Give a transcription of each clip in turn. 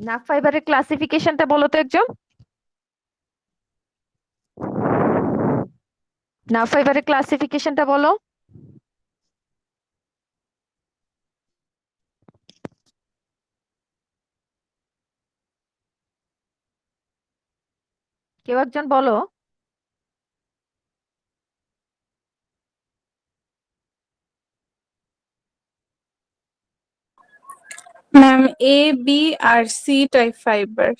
Nerve ফাইবারের ক্লাসিফিকেশনটা বলো তো একজন। নার্ভ ফাইবারের ক্লাসিফিকেশনটা বলো। কেউ একজন বলো। Ma'am, A B R C type fibre.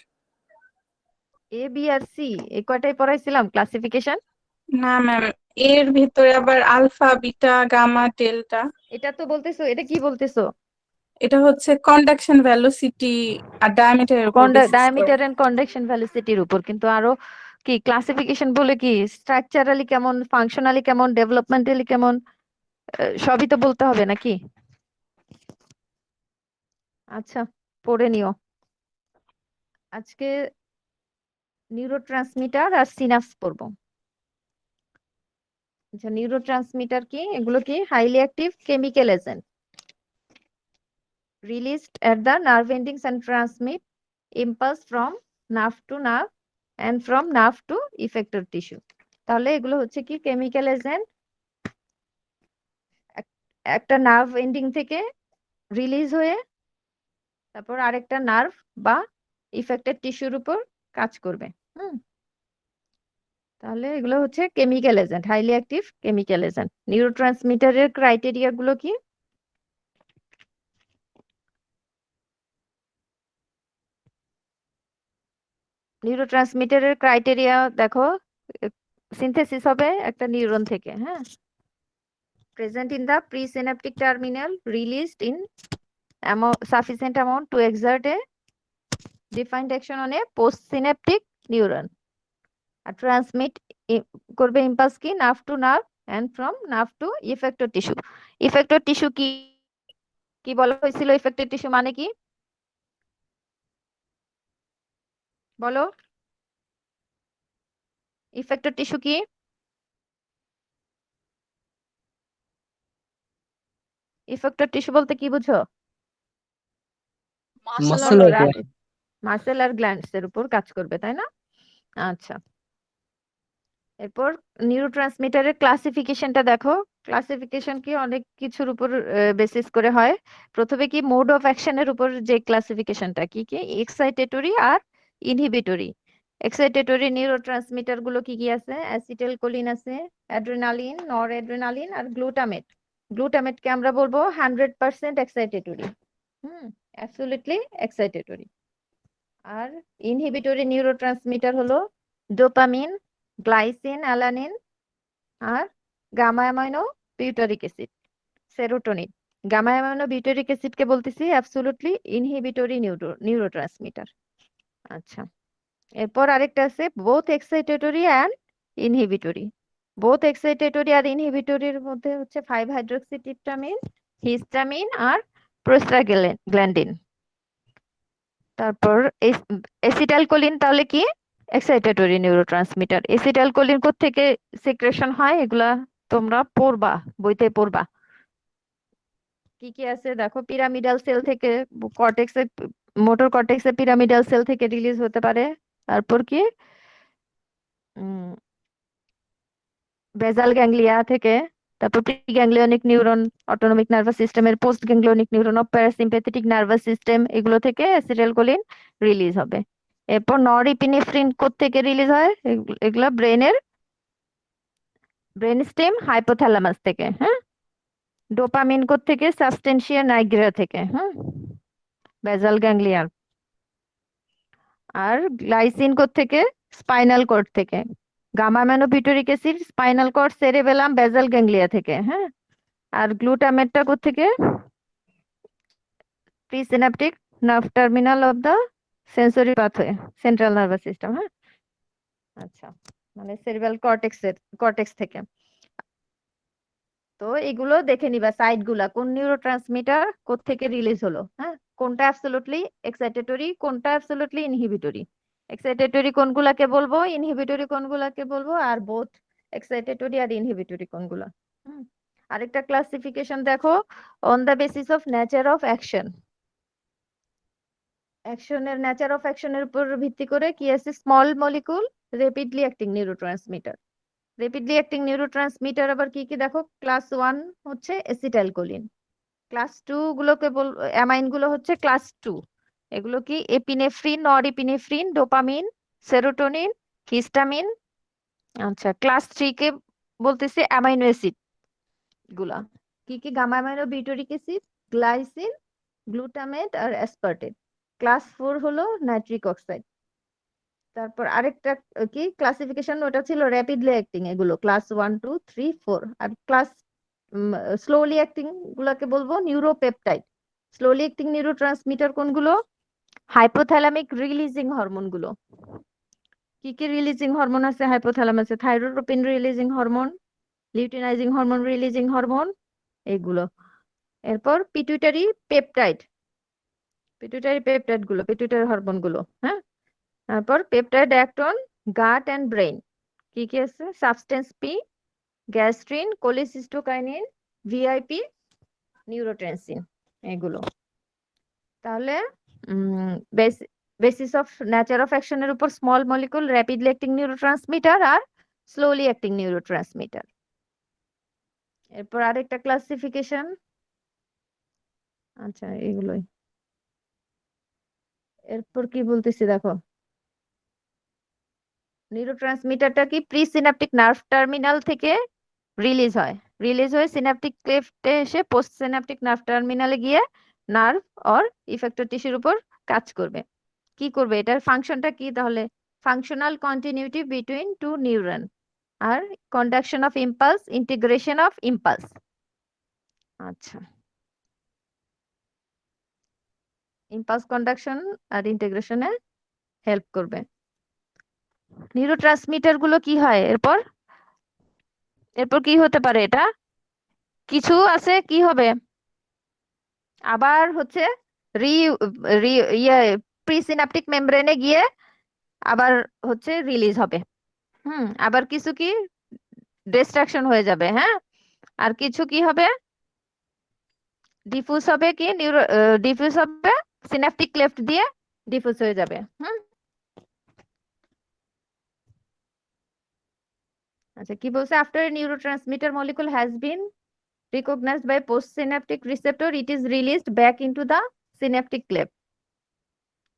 A B R C এই কয়টাই পড়াইছিলাম ক্লাসিফিকেশন? না ম্যাম, এর ভিতরে আবার আলফা, বিটা, গামা, ডেল্টা। এটা তো বলতেছো, এটা কি বলতেছো? এটা হচ্ছে কন্ডাকশন ভেলোসিটি আর ডায়ামিটারের উপর বেসিস করে। ডায়ামিটার এন্ড কন্ডাকশন ভ্যালোসিটির উপর, কিন্তু আরো কি ক্লাসিফিকেশন বলে কি স্ট্রাকচারালি কেমন, ফাংশনালি কেমন, ডেভেলপমেন্টালি কেমন, সবই তো বলতে হবে নাকি? আচ্ছা, পড়ে নিও। আজকে নিউরোট্রান্সমিটার আর সিনাপস পড়বো। আচ্ছা, নিউরোট্রান্সমিটার কি? এগুলো কি highly active chemical agent released at the nerve endings and transmit impulse from nerve to nerve and from nerve to effector tissue। তাহলে এগুলো হচ্ছে কি কেমিক্যাল এজেন্ট, একটা নার্ভ এন্ডিং থেকে রিলিজ হয়ে তারপর আরেকটা নার্ভ বা ইফেক্টেড টিস্যুর উপর কাজ করবে। হুম, তাহলে এগুলো হচ্ছে chemical agent, highly active chemical agent. নিউরোট্রান্সমিটারের ক্রাইটেরিয়া গুলো কি? নিউরোট্রান্সমিটারের ক্রাইটেরিয়া দেখো, সিনথেসিস হবে একটা নিউরন থেকে, হ্যাঁ, present in the presynaptic terminal, released in sufficient amount to exert a defined action on a postsynaptic neuron আর ট্রান্সমিট করবে ইম্পালস কি nerve to nerve and from nerve to effector tissue. Effector tissue কি কি বলা হয়েছিল? Effector tissue মানে কি বলো? ইফেক্টর টিস্যু কি? ইফেক্টর টিস্যু বলতে কি বুঝো? মাসেল বলো, আর কি? রাপিড মাসেল আর গ্ল্যান্ডস এর উপর কাজ করবে, তাই না? আচ্ছা, এরপর নিউরোট্রান্সমিটারের ক্লাসিফিকেশনটা দেখো। ক্লাসিফিকেশন কি অনেক কিছুর উপর বেসিস করে হয়। প্রথমে কি মোড অফ অ্যাকশনের উপর যে ক্লাসিফিকেশনটা, কি কি এক্সাইটেটরি আর ইনহিবিটরি। এক্সাইটেটরি নিউরোট্রান্সমিটার গুলো কি কি আছে? অ্যাসিটাইল কোলিন আছে, অ্যাড্রেনালিন, নর অ্যাড্রেনালিন আর গ্লুটামেট। গ্লুটামেটকে আমরা বলবো 100% এক্সাইটেটরি। হুম, অ্যাবসলিউটলি এক্সাইটেটরি। আর ইনহিবিটরি নিউরোট্রান্সমিটার হলো ডোপামিন, গ্লাইসিন, অ্যালানিন আর gamma amino butyric acid, serotonin. Gamma amino butyric অ্যাসিডকে বলতেছি অ্যাবসলিউটলি ইনহিবিটরি নিউরোট্রান্সমিটার। আচ্ছা, এরপর আরেকটা আছে both excitatory and inhibitory. Both excitatory আর ইনহিবিটরির মধ্যে হচ্ছে 5-হাইড্রোক্সিট্রিপটামিন, হিস্টামিন আর প্রোস্টাগ্ল্যান্ডিন। তারপর এসিটাইলকোলিন তাহলে কি এক্সাইটেটরি নিউরোট্রান্সমিটার। এসিটাইলকোলিন কোত্থেকে সিক্রেশন হয় এগুলা তোমরা পড়বা, বইতে পড়বা। কি কি আছে দেখো, পিরামিডাল সেল থেকে, কর্টেক্সে, মোটর কর্টেক্সে পিরামিডাল সেল থেকে রিলিজ হতে পারে। তারপর কি বেজাল গ্যাংলিয়া থেকে, তারপর pre ganglionic neuron, autonomic nervous সিস্টেমের post ganglionic neuron of parasympathetic nervous system, এগুলো থেকে অ্যাসিটাইলকোলিন রিলিজ হবে। এরপর নরইপিনেফ্রিন কোত্থেকে রিলিজ হয়? এগুলা ব্রেনের ব্রেন স্টেম হাইপোথ্যালামাস থেকে, হ্যাঁ। ডোপামিন কোত্থেকে? সাবস্টেন্সিয়া নাইগ্রা থেকে, হ্যাঁ, বেজাল গ্যাংলিয়ার। আর গ্লাইসিন কোত্থেকে? স্পাইনাল কর্ড থেকে। Gamma aminobutyric acid spinal cord, cerebellum, basal ganglia থেকে, হ্যাঁ। আর গ্লুটামেটটা কোত্থেকে? Presynaptic nerve terminal of the sensory pathway, central nervous system, হ্যাঁ। আচ্ছা, মানে সেরিব্রাল কর্টেক্স থেকে। তো এগুলো দেখে নিবা, সাইট গুলা কোন নিউরোট্রান্সমিটার কোত্থেকে রিলিজ হলো, হ্যাঁ, কোনটা অ্যাবসলিউটলি এক্সাইটেটরি, কোনটা অ্যাবসলিউটলি ইনহিবিটরি। এক্সাইটেটরি কোনগুলাকে বলবো, ইনহিবিটরি কোনগুলাকে বলবো, আর বোথ এক্সাইটেটরি আর ইনহিবিটরি কোনগুলা। হুম, আরেকটা ক্লাসিফিকেশন দেখো, on the basis of nature of action. অ্যাকশনের নেচার অফ অ্যাকশনের উপর ভিত্তি করে কি আছে, small molecule rapidly acting neurotransmitter. Rapidly acting neurotransmitter আবার কি কি দেখো, ক্লাস 1 হচ্ছে অ্যাসিটাইলকোলিন, ক্লাস 2 গুলোকে অ্যামাইন গুলো হচ্ছে ক্লাস 2। এগুলো কি epinephrine, norepinephrine, dopamine, serotonin, histamine. আচ্ছা, ক্লাস 3 কে বলতেছে অ্যামাইনো অ্যাসিড গুলা, কি কি, gamma amino butyric acid, glycine, glutamate আর অ্যাসপার্টেট। ক্লাস 4 হলো নাইট্রিক অক্সাইড। তারপর আরেকটা কি ক্লাসিফিকেশন, ওটা ছিল র্যাপিডলি অ্যাক্টিং, এগুলো ক্লাস 1 2 3 4। আর ক্লাস স্লোলি অ্যাক্টিং গুলাকে বলবো নিউরোপেপটাইড। স্লোলি অ্যাক্টিং নিউরোট্রান্সমিটার কোনগুলো, হাইপোথ্যালামিক রিলিজিং হরমোন গুলো। কি কি রিলিজিং হরমোন আছে হাইপোথ্যালামাসে, thyrotropin releasing hormone, luteinizing hormone releasing hormone, এগুলো। এরপর পিটুইটারি পেপটাইড, পিটুইটারি পেপটাইড গুলো, পিটুইটারি হরমোন গুলো, হ্যাঁ। তারপর peptide act on gut and brain, কি কি আছে, substance P, gastrin, cholecystokinin, VIP, neurotensin, এগুলো। তাহলে বেসিস অফ নেচার অফ অ্যাকশনের উপর small molecule, rapidly acting neurotransmitter আর স্লোলি অ্যাক্টিং নিউরোট্রান্সমিটার। এরপর আরেকটা ক্লাসিফিকেশন, আচ্ছা এগুলোই। এরপর কি বলতেছি দেখো, নিউরোট্রান্সমিটারটা কি প্রি সিনাপটিক নার্ভ টার্মিনাল থেকে রিলিজ হয়, রিলিজ হয়ে সিনাপটিক ক্লেফটে এসে পোস্ট সিনাপটিক নার্ভ টার্মিনালে গিয়ে নার্ভ অর ইফেক্টর টিস্যুর উপর কাজ করবে। কি করবে, এটার ফাংশনটা কি তাহলে, functional continuity between two neuron আর conduction of impulse, integration of impulse. আচ্ছা, ইম্পালস কন্ডাকশন আর ইন্টিগ্রেশনে হেল্প করবে। নিউরোট্রান্সমিটার গুলো কি হয় এরপর, এরপর কি হতে পারে, এটা কিছু আছে কি হবে, আবার হচ্ছে রি রি ইয়ে প্রিসিনাপটিক মেমব্রেনে গিয়ে আবার হচ্ছে রিলিজ হবে। আবার কিছু কি ডিস্ট্রাকশন হয়ে যাবে, হ্যাঁ। আর কিছু কি হবে, ডিফিউজ হবে, কি ডিফিউজ হবে, সিনাপটিক ক্লেফট দিয়ে ডিফিউজ হয়ে যাবে। আচ্ছা, কি বলছে, after neurotransmitter molecule has been recognized by postsynaptic receptor, it is released back into the synaptic cleft.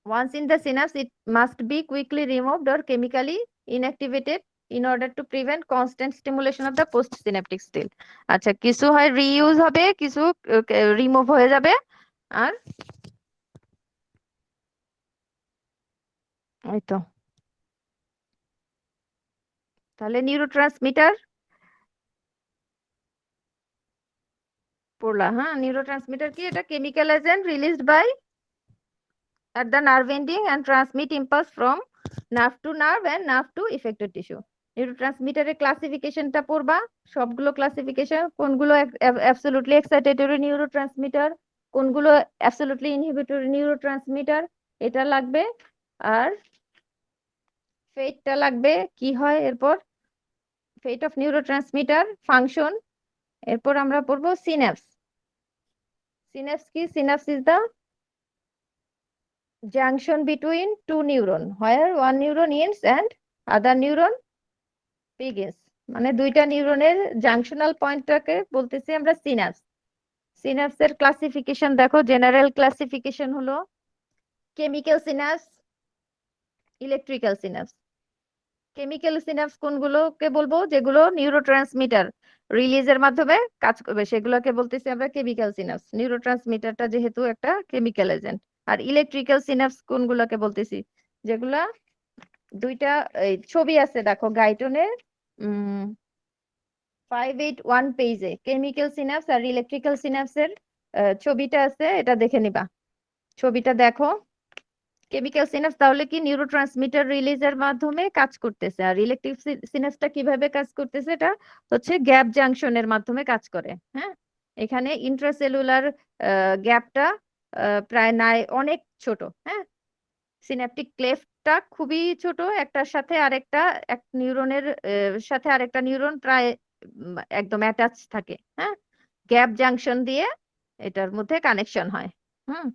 Once in the synapse, it must be quickly removed or chemically inactivated in order to prevent constant stimulation of the postsynaptic state. আচ্ছা, কিছু হয় reuse হবে, কিছু remove হয়ে যাবে। আর এই তো, তাহলে নিউরোট্রান্সমিটার পড়লা, হ্যাঁ। নিউরোট্রান্সমিটার কি, এটা chemical agent released by at the nerve ending and transmit impulse from nerve to nerve and nerve to effector tissue. নিউরোট্রান্সমিটারের ক্লাসিফিকেশনটা পড়বা, সবগুলো ক্লাসিফিকেশন, কোনগুলো অ্যাবসলিউটলি এক্সাইটেটরি নিউরোট্রান্সমিটার, কোনগুলো অ্যাবসলিউটলি ইনহিবিটরি নিউরোট্রান্সমিটার, এটা লাগবে। আর ফেটটা লাগবে, কি হয় এরপর, ফেট অফ নিউরোট্রান্সমিটার, ফাংশন। এরপর আমরা পড়বো সিন্যাপস। সিন্যাপস কি, synapse is the junction between two neuron where one neuron ends and other neuron begins, মানে দুইটা নিউরনের জাংশনাল পয়েন্টটাকে বলতেছি আমরা সিনাপস। সিনাপসের ক্লাসিফিকেশন দেখো, জেনারেল ক্লাসিফিকেশন হলো chemical synapse, electrical synapse. Chemical synapse কোনগুলোকে বলবো, যেগুলো নিউরোট্রান্সমিটার রিলিজের মাধ্যমে কাজ করবে, সেগুলোকে বলতেছি আমরা কেমিক্যাল সিনাপস। নিউরোট্রান্সমিটারটা যেহেতু একটা কেমিক্যাল এজেন্ট। আর ইলেকট্রিক্যাল সিনাপস কোনগুলোকে বলতেছি, যেগুলা দুইটা এই ছবি আছে দেখো গাইটনের 581 পেজে কেমিক্যাল সিনাপস আর ইলেকট্রিক্যাল সিনাপসের ছবিটা আছে, এটা দেখে নিবা। ছবিটা দেখো, কেমিক্যাল সিনাপস তাহলে কি নিউরোট্রান্সমিটার রিলিজের মাধ্যমে কাজ করতেছে, আর ইলেকট্রিক সিনাপসটা কিভাবে কাজ করতেছে, এটা হচ্ছে গ্যাপ জাংশনের মাধ্যমে কাজ করে, হ্যাঁ। এখানে ইন্ট্রাসেলুলার গ্যাপটা প্রায় নাই, অনেক ছোট, হ্যাঁ। সিন্যাপটিক ক্লেফটটা খুবই ছোট, একটার সাথে আরেকটা, এক নিউরনের সাথে আরেকটা নিউরন প্রায় একদম অ্যাটাচ থাকে, হ্যাঁ। গ্যাপ জাংশন দিয়ে এটার মধ্যে কানেকশন হয়। হুম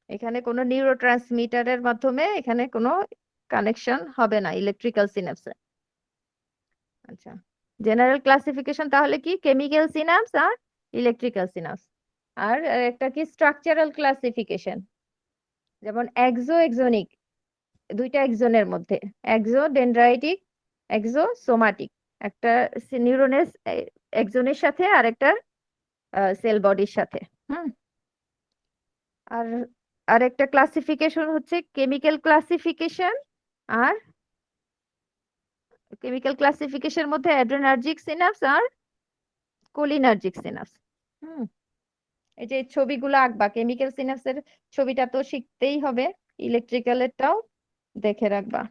এখানে কোনো নিউরোট্রান্সমিটারের মাধ্যমে এখানে কোনো কানেকশন হবে না ইলেকট্রিক্যাল সিনাপসে। আচ্ছা, জেনারেল ক্লাসিফিকেশন তাহলে কি? কেমিক্যাল সিনাপস আর ইলেকট্রিক্যাল সিনাপস। আর একটা কি স্ট্রাকচারাল ক্লাসিফিকেশন, যেমন এক্সো এক্সোনিক, দুইটা এক্সনের মধ্যে এক্সো ডেনড্রাইটিক, এক্সো সোমাটিক, একটা নিউরনের এক্সনের সাথে আর একটা সেল বডির সাথে। হুম। আর আরেকটা ক্লাসিফিকেশন হচ্ছে কেমিক্যাল ক্লাসিফিকেশন। আর কেমিক্যাল ক্লাসিফিকেশনের মধ্যে অ্যাড্রেনার্জিক সিনাপস আর কোলিনার্জিক সিনাপস। হুম। এই যে ছবিগুলো আঁকবা, কেমিক্যাল সিনাপসের ছবিটা তো শিখতেই হবে, ইলেকট্রিক্যালেরটাও দেখে রাখবা।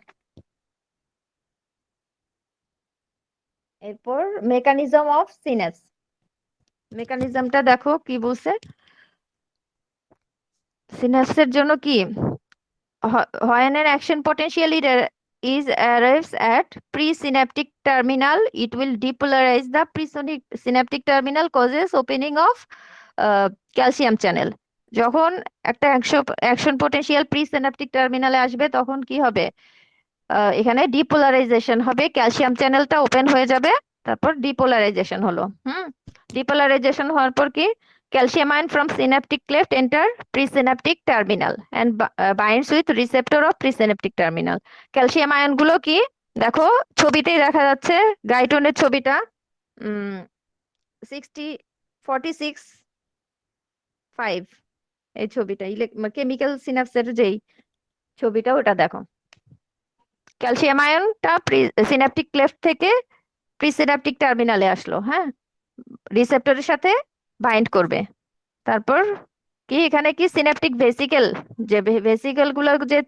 এরপর মেকানিজম অফ সিনাপস, মেকানিজমটা দেখো কি বলছে। সিনাপসের জন্য কি, when an action potential is arrives at presynaptic terminal, it will depolarize the presynaptic terminal, causes opening of calcium channel. যখন একটা অ্যাকশন পোটেনশিয়াল প্রিসিন্যাপটিক টার্মিনালে আসবে তখন কি হবে, এখানে ডিপোলারাইজেশন হবে, ক্যালসিয়াম চ্যানেলটা ওপেন হয়ে যাবে, তারপর ডিপোলারাইজেশন হলো। ডিপোলারাইজেশন হওয়ার পর কি, calcium ion from synaptic cleft enter presynaptic terminal and binds with receptor of presynaptic terminal. Calcium ion গুলো কি, দেখো ছবিতেই দেখা যাচ্ছে, গাইটনের ছবিটা 60-46-5, এই ছবিটা কেমিক্যাল সিনাপসের যেই ছবিটা ওটা দেখো। ক্যালসিয়াম আয়নটা সিনাপটিক ক্লেফট থেকে প্রিসিনাপটিক টার্মিনালে আসলো, হ্যাঁ, রিসেপ্টরের সাথে বাইন্ড করবে। তারপর কি, এখানে কি সিনাপটিক ভেসিকেল, যে ভেসিকেল গুলো যে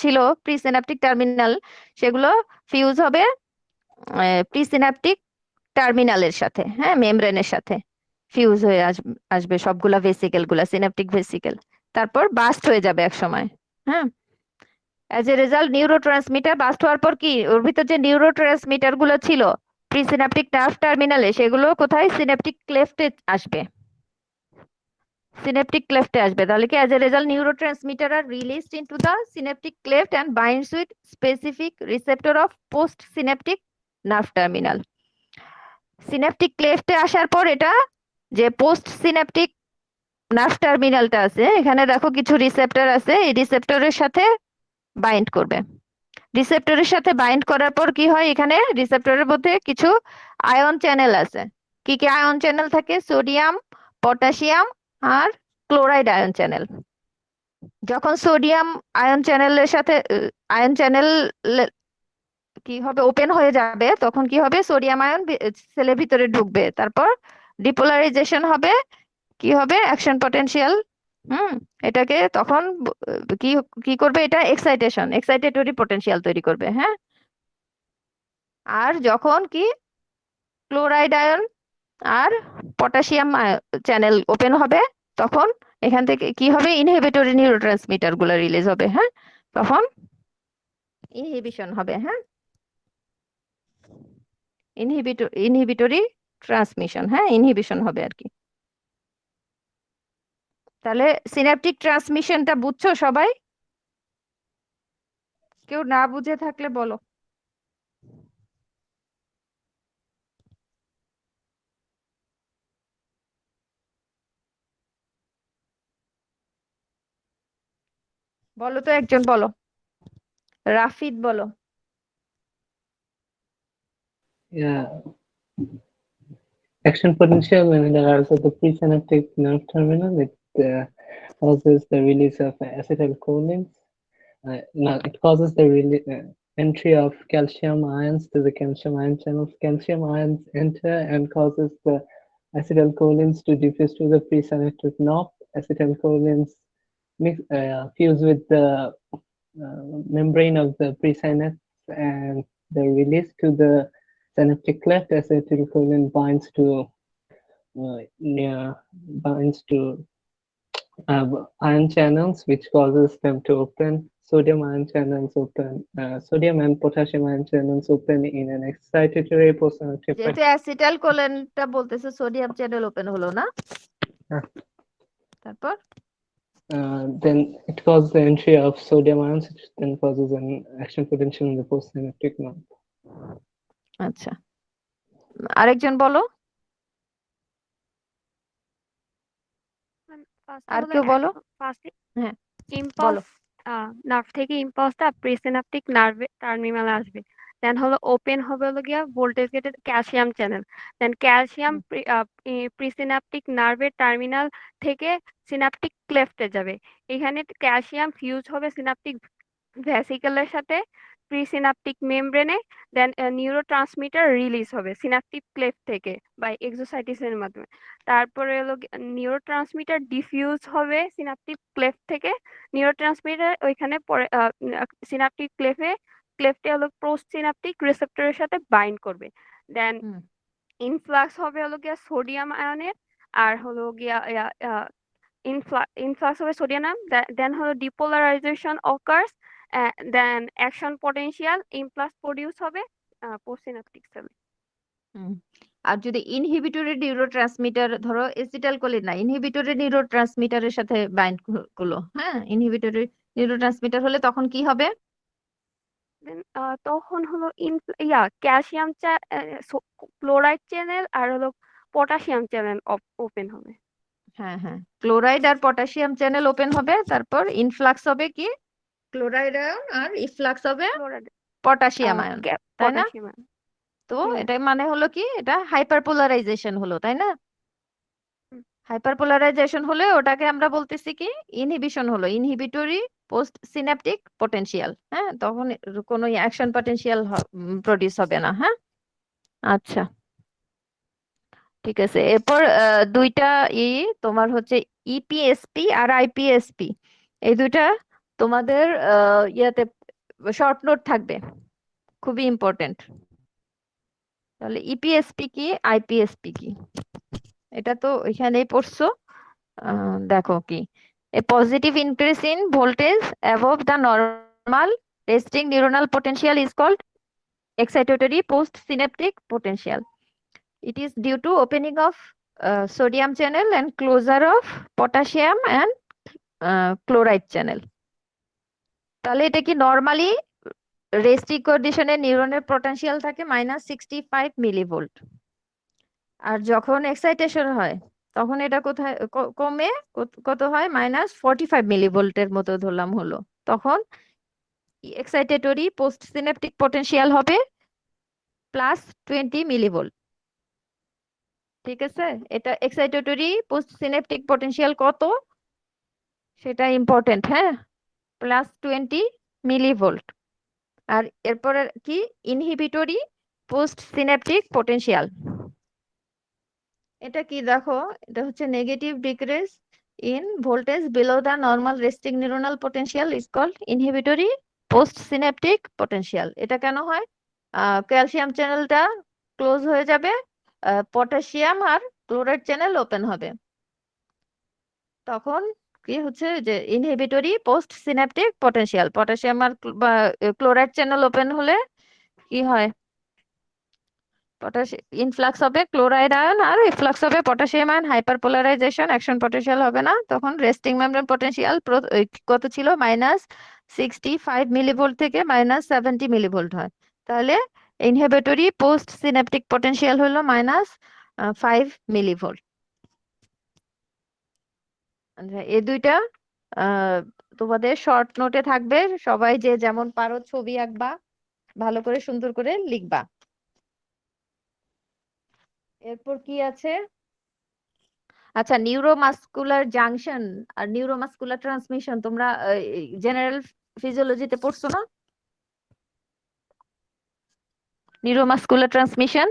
ছিল প্রিসিনাপটিক টার্মিনাল, সেগুলো ফিউজ হবে প্রিসিনাপটিক টার্মিনালের সাথে, হ্যাঁ, মেমব্রেনের সাথে ফিউজ হয়ে আসবে সবগুলা ভেসিকেল গুলা, সিনাপটিক ভেসিকেল। তারপর বাস্ট হয়ে যাবে এক সময়। হ্যাঁ, as a result neurotransmitter burst হওয়ার পর কি, ওর ভিতর যে নিউরোট্রান্সমিটার গুলো ছিল প্রিসিনাপটিক নার্ভ টার্মিনালে, সেগুলো কোথায়, সিনাপটিক ক্লেফটে আসবে, সিনাপটিক ক্লেফটে আসবে। তাহলে কি, as a result neurotransmitter are released into the synaptic cleft and binds with specific receptor of post synaptic nerve terminal. Synaptic ক্লেফটে আসার পর এটা যে পোস্ট সিনাপটিক নার্ভ টার্মিনালটা আছে, এখানে দেখো কিছু রিসেপ্টর আছে, এই রিসেপ্টরের সাথে বাইন্ড করবে। রিসেপ্টরের সাথে বাইন্ড করার পর কি হয়, এখানে রিসেপ্টরের মধ্যে কিছু আয়ন চ্যানেল আছে। কি কি আয়ন চ্যানেল থাকে, সোডিয়াম, পটাশিয়াম আর ক্লোরাইড আয়ন চ্যানেল। যখন সোডিয়াম আয়ন চ্যানেলের সাথে আয়ন চ্যানেল কি হবে, ওপেন হয়ে যাবে, তখন কি হবে, সোডিয়াম আয়ন সেলের ভিতরে ঢুকবে, তারপর ডিপোলারাইজেশন হবে, কি হবে, অ্যাকশন পটেনশিয়াল। এটাকে তখন কি কি করবে, এটা এক্সাইটেটরি পটেনশিয়াল তৈরি করবে। হ্যাঁ, আর যখন কি ক্লোরাইড আয়ন আর পটাশিয়াম চ্যানেল ওপেন হবে, তখন এখান থেকে কি হবে, ইনহিবিটরি নিউরোট্রান্সমিটার গুলো রিলিজ হবে। হ্যাঁ, তখন ইনহিবিশন হবে। হ্যাঁ, ইনহিবিটরি ট্রান্সমিশন, হ্যাঁ, ইনহিবিশন হবে আর কি। তাহলে সিনাপটিক ট্রান্সমিশনটা বুঝছো সবাই? কেউ না বুঝে থাকলে বলো। বলো তো, একজন বলো, রাফিদ বলো। Yeah, action potential when there are also the presynaptic nerve terminal, it causes the release of acetylcholines. Now it causes the entry of calcium ions to the calcium ion channels. Calcium ions enter and causes the acetylcholines to diffuse to the presynaptic knob. Acetylcholines fuse with the membrane of the presynapse and they're released to the synaptic cleft. Acetylcholine binds to ion channels, which causes them to open. Sodium ion channels open. Sodium and potassium ion channels open in an excitatory postsynaptic. যেহেতু অ্যাসিটাইলকোলিনটা বলতেছে, sodium channel open হলো না, হ্যাঁ। তারপর Then it causes the entry of sodium ions, which then causes an action potential in the postsynaptic nerve. আচ্ছা, আরেকজন বলো, ফার্স্টে আর হলো কেউ বলো। ফার্স্টে হ্যাঁ, ইম্পালস, বলো। নার্ভ থেকে ইম্পালসটা প্রিসিনাপটিক নার্ভে টার্মিনালে আসবে। দেন হলো ওপেন হবে হলো গিয়া ভোল্টেজ গেটেড ক্যালসিয়াম চ্যানেল। দেন ক্যালসিয়াম প্রিসিনাপটিক নার্ভের টার্মিনাল থেকে সিনাপটিক ক্লেফটে যাবে। এখানে ক্যালসিয়াম ফিউজ হবে সিনাপটিক ভ্যাসিকলের সাথে প্রিসিনাপটিক মেমব্রেনে। দেন নিউরোট্রান্সমিটার রিলিজ হবে সিনাপটিক ক্লেফট থেকে বাই এক্সোসাইটিসের মাধ্যমে। তারপরে হলো নিউরোট্রান্সমিটার ডিফিউজ হবে সিনাপটিক ক্লেফট থেকে। নিউরোট্রান্সমিটার ওইখানে পরে সিনাপটিক ক্লেফটে হলো পোস্ট সিনাপটিক রিসেপ্টরের সাথে বাইন্ড করবে। দেন হুম, ইনফ্লাক্স হবে হলো গিয়া সোডিয়াম আয়নের, আর হলো গিয়া influx হবে সোডিয়াম, দেন হলো ডিপোলারাইজেশন অকার্স, দেন অ্যাকশন পটেনশিয়াল ইমপ্লাস প্রডিউস হবে পোস্টসিনাপটিক সেলে। হুম। আর যদি ইনহিবিটরি নিউরোট্রান্সমিটার ধরো এসিটাইলকোলিন না, ইনহিবিটরি নিউরোট্রান্সমিটারের সাথে বাইন্ড করলো, হ্যাঁ, ইনহিবিটরি নিউরোট্রান্সমিটার হলে তখন কি হবে? দেন তখন হলো ক্যালসিয়াম ক্লোরাইড চ্যানেল আর হলো পটাশিয়াম চ্যানেল ওপেন হবে। হ্যাঁ হ্যাঁ, ক্লোরাইড আর পটাশিয়াম চ্যানেল ওপেন হবে, তারপর ইনফ্লাক্স হবে কি ক্লোরাইড আয়ন, আর ইফ্লাক্স হবে ক্লোরাইড পটাশিয়াম আয়ন, তাই না? পটাশিয়াম। তো হুম। এটা মানে হলো কি, এটা হাইপারপোলারাইজেশন হলো, তাই না? হুম। হাইপারপোলারাইজেশন হলে ওটাকে আমরা বলতেছি কি ইনহিবিশন হলো, ইনহিবিটরি পোস্ট সিনাপটিক পটেনশিয়াল। হ্যাঁ, তখন কোনো অ্যাকশন পটেনশিয়াল প্রডিউস হবে না। হ্যাঁ, আচ্ছা, ঠিক আছে। এরপর দুইটা তোমার হচ্ছে ইপিএসপি আর আইপিএসপি, এই দুইটা তোমাদের ইয়াতে শর্ট নোট থাকবে, খুবই ইম্পর্টেন্ট। তাহলে ইপিএসপি কি, আইপিএসপি কি, এটা তো এখানেই পড়ছো। দেখো কি, a positive increase in voltage above the normal resting neuronal potential is called excitatory postsynaptic potential. It is due to opening of sodium channel and closure of potassium and chloride channel. তাহলে এটা কি normally resting কন্ডিশনে নিউরনের potential থাকে -65 millivolt, আর যখন excitation হয় তখন এটা কোথায় কমে কত হয় -45 মিলিভোল্টের মতো ধরলাম হলো, তখন এক্সাইটেটরি পোস্ট সিনাপটিক পটেনশিয়াল হবে +20 মিলিভোল্ট। ঠিক আছে, এটা এক্সাইটেটরি পোস্ট সিনাপটিক পটেনশিয়াল কত সেটা ইম্পর্টেন্ট, হ্যাঁ, +20 মিলিভোল্ট। আর এরপরে কি ইনহিবিটরি পোস্ট সিনাপটিক পটেনশিয়াল, এটা কি দেখো, এটা হচ্ছে negative decrease in voltage below the normal resting neuronal potential is called inhibitory post synaptic potential. এটা কেন হয়? ক্যালসিয়াম চ্যানেলটা ক্লোজ হয়ে যাবে, পটাশিয়াম আর ক্লোরাইড চ্যানেল ওপেন হবে, তখন কি হচ্ছে যে inhibitory post synaptic potential, potassium আর ক্লোরাইড চ্যানেল ওপেন হলে কি হয়, ইনফ্লাক্স হবে ক্লোরাইড আয়ন আর ইফ্লাক্স হবে potassium ion, hyperpolarization, action potential হবে না, তখন রেস্টিং মেমব্রেন পটেনশিয়াল কত ছিল -65 মিলিভোল্ট থেকে -70 মিলিভোল্ট হয়। তাহলে ইনহিবিটরি পোস্ট সিনাপটিক পটেনশিয়াল হলো -5 মিলিভোল্ট। এই দুইটা তোমাদের শর্ট নোটে থাকবে, সবাই যে যেমন পারো ছবি আঁকবা, ভালো করে সুন্দর করে লিখবা। এরপর কি আছে, আচ্ছা, নিউরোমাস্কুলার জাংশন আর নিউরোমাস্কুলার ট্রান্সমিশন তোমরা জেনারেল ফিজিওলজিতে পড়ছো না? নিউরোমাস্কুলার ট্রান্সমিশন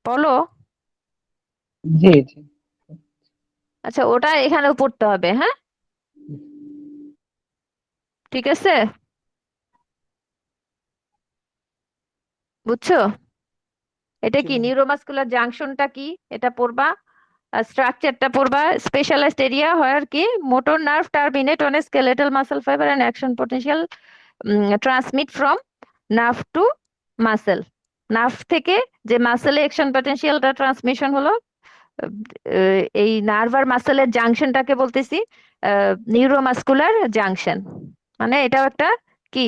বলো। জি জি। আচ্ছা, ওটা এখানেও পড়তে হবে, হ্যাঁ, ঠিক আছে, বুঝছো? এটা কি জি। নিউরোমাস্কুলার জাংশনটা কি এটা পড়বা, স্ট্রাকচারটা পড়বা, স্পেশালাইজড এরিয়া হোয়ার কি motor nerve terminate on a skeletal muscle fibre and action potential transmit from nerve to muscle. Nerve থেকে যে মাসেলে অ্যাকশন পটেনশিয়ালটা ট্রান্সমিশন হলো এই নার্ভ আর মাসেলের জাংশনটাকে বলতেছি নিউরোমাস্কুলার জাংশন। মানে এটাও একটা কি,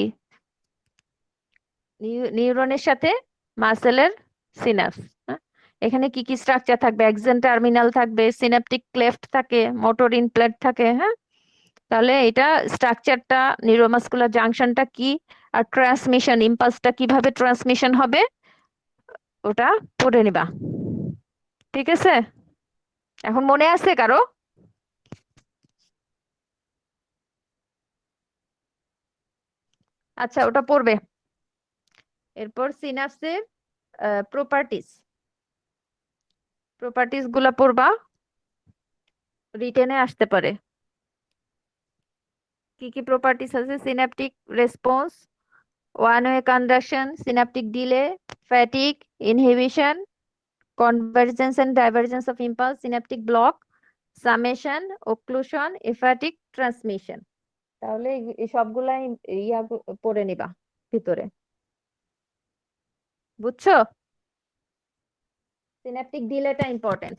নিউরনের সাথে মাসেলের সিনাপস। এখানে কি কি স্ট্রাকচার থাকবে? এক্সন টার্মিনাল থাকবে, সিনাপটিক ক্লেফট থাকে, মোটর ইমপ্ল্যান্ট থাকে। হ্যাঁ, তাহলে এটা স্ট্রাকচারটা, নিউরোমাস্কুলার জাংশনটা কি, আর ট্রান্সমিশন ইম্পালসটা কিভাবে ট্রান্সমিশন হবে ওটা পড়ে নিবা। ঠিক আছে? এখন মনে আছে কারো? আচ্ছা, ওটা পড়বে। এরপর সিনাপসের প্রপার্টিস, প্রপার্টিস গুলা পড়বা, রিটেনে আসতে পারে। কি কি প্রপার্টিস আছে? Synaptic response, one way conduction, synaptic delay, fatigue, inhibition, convergence and divergence of impulse, synaptic block, summation, occlusion, aphatic transmission। তাহলে এই সবগুলাই ইয়া পড়ে নিবা ভিতরে। বুঝছো? সিনাপটিক ডিলেটা ইম্পর্টেন্ট।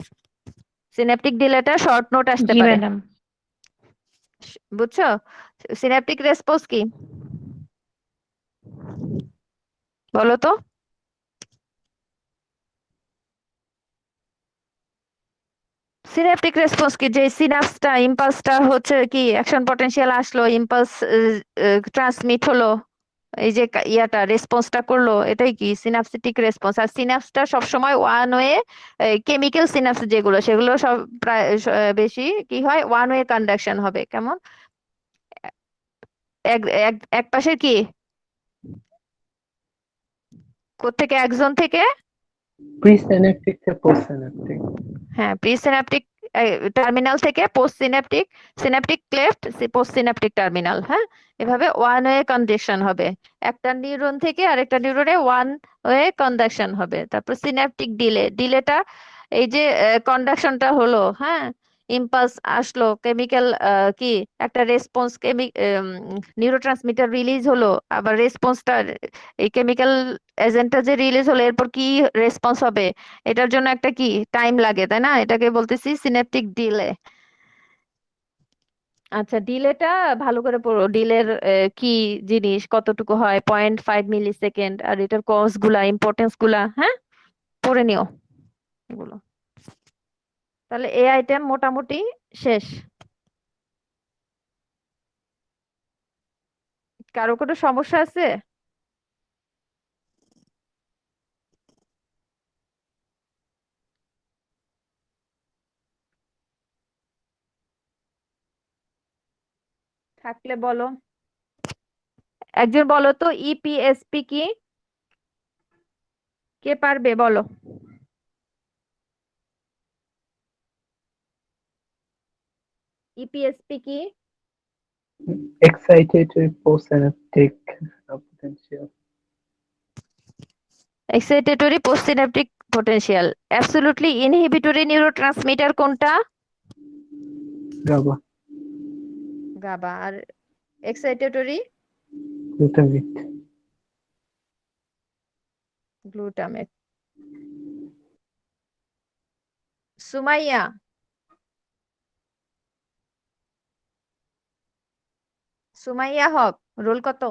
সিনাপটিক ডিলেটা শর্ট নোট আসতে জি পারে। ম্যাডাম। বুঝছো? সিনাপটিক রেসপন্স কি বলো তো? সিনাপটিক রেসপন্স কি? যে সিনাপসটা, ইম্পালসটা হচ্ছে কি, অ্যাকশন পটেনশিয়াল আসলো, ইম্পালস ট্রান্সমিট হলো, এই যে ইয়াটা রেসপন্সটা করলো, এটাই কি সিনাপসিটিক রেসপন্স। আর সিনাপসটা সবসময় ওয়ান ওয়ে, কেমিক্যাল সিনাপস যেগুলো সেগুলো সব প্রায় বেশি কি হয়, ওয়ান ওয়ে কন্ডাকশন হবে। কেমন? এক এক এক পাশের কি, কোত্থেকে, একজন থেকে, Presynaptic to postsynaptic. হ্যাঁ, প্রি সিনাপটিক টার্মিনাল থেকে post synaptic, synaptic cleft, post synaptic terminal. হ্যাঁ, এভাবে ওয়ান ওয়ে কন্ডাকশন হবে, একটা নিউরন থেকে আরেকটা নিউরনে ওয়ান ওয়ে কন্ডাকশন হবে। তারপর সিনাপটিক ডিলে, ডিলেটা এই যে কন্ডাকশনটা হলো, হ্যাঁ, ইম্পালস আসলো, কেমিক্যাল কি একটা রেসপন্স, নিউরোট্রান্সমিটার রিলিজ হলো, আবার রেসপন্সটা, এই কেমিক্যাল এজেন্টটা যে রিলিজ হলো, এরপর কি রেসপন্স হবে, এটার জন্য একটা কি টাইম লাগে, তাই না? এটাকে বলতেছি সিনাপটিক ডিলে। আচ্ছা, ডিলেটা ভালো করে পড়ো। ডিলের কি জিনিস, কতটুকু হয়, 0.5 মিলি সেকেন্ড, আর এটার কজ গুলা, ইম্পর্টেন্স গুলা, হ্যাঁ, পড়ে নিও এগুলো। তাহলে এই আইটেম মোটামুটি শেষ। কারো কোনো সমস্যা আছে? থাকলে বলো। একজন বলো তো, ইপিএসপি কি? কে পারবে বলো? ইপিএসপি কি? Excitatory postsynaptic potential. Excitatory postsynaptic potential. Absolutely inhibitory neurotransmitter কোনটা? GABA. গাবা। আর excitatory? Glutamate. Glutamate. Sumaiya, Sumaiya Haque, roll কত?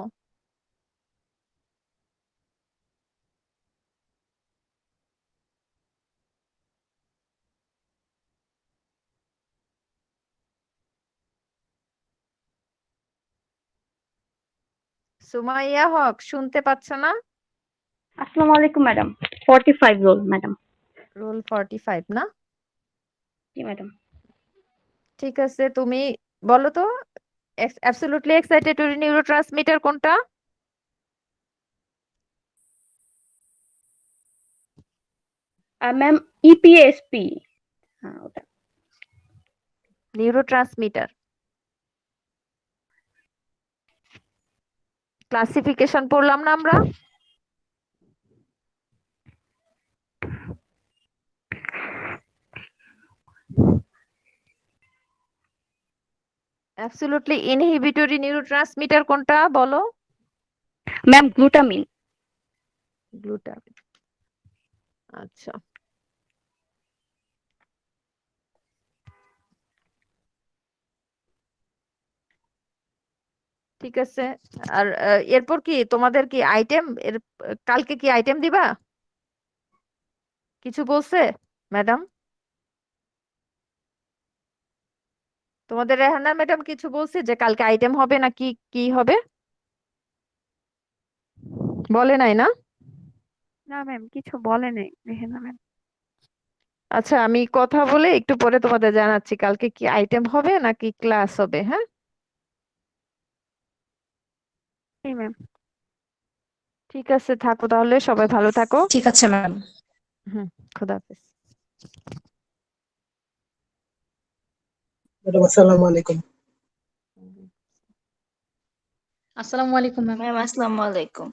সুমাইয়া হক, শুনতে পাচ্ছ না? আসসালামু আলাইকুম ম্যাডাম। 45 role madam. রোল 45 না? জি ম্যাডাম। ঠিক আছে, তুমি বলো তো, অ্যাবসলিউটলি এক্সাইটেটরি নিউরোট্রান্সমিটার কোনটা? ম্যাম ইপিএসপি। হ্যাঁ ওটা। নিউরোট্রান্সমিটার ক্লাসিফিকেশন পড়লাম না আমরা? অ্যাবসলিউটলি ইনহিবিটরি নিউরোট্রান্সমিটার কোনটা বলো? Ma'am glutamine. গ্লুটামিন। আচ্ছা, ঠিক আছে। আর এরপর কি তোমাদের কি আইটেম কালকে কি আইটেম দিবা? কিছু বলছে ম্যাডাম? তোমাদের রেহানা ম্যাডাম কিছু বলছে যে কালকে আইটেম হবে না কি কি হবে? বলে নাই না? না ম্যাম, কিছু বলে নাই রেহেনা ম্যাম। আচ্ছা, আমি কথা বলে একটু পরে তোমাদের জানাচ্ছি কালকে কি আইটেম হবে নাকি ক্লাস হবে। হ্যাঁ, এই ম্যাম। ঠিক আছে, থাকো তাহলে, সবাই ভালো থাকো। ঠিক আছে ম্যাম। হুম, খোদা হাফেজ। ম্যাডাম আসসালামু আলাইকুম। আসসালামু আলাইকুম ম্যাম। ম্যাম আসসালামু আলাইকুম।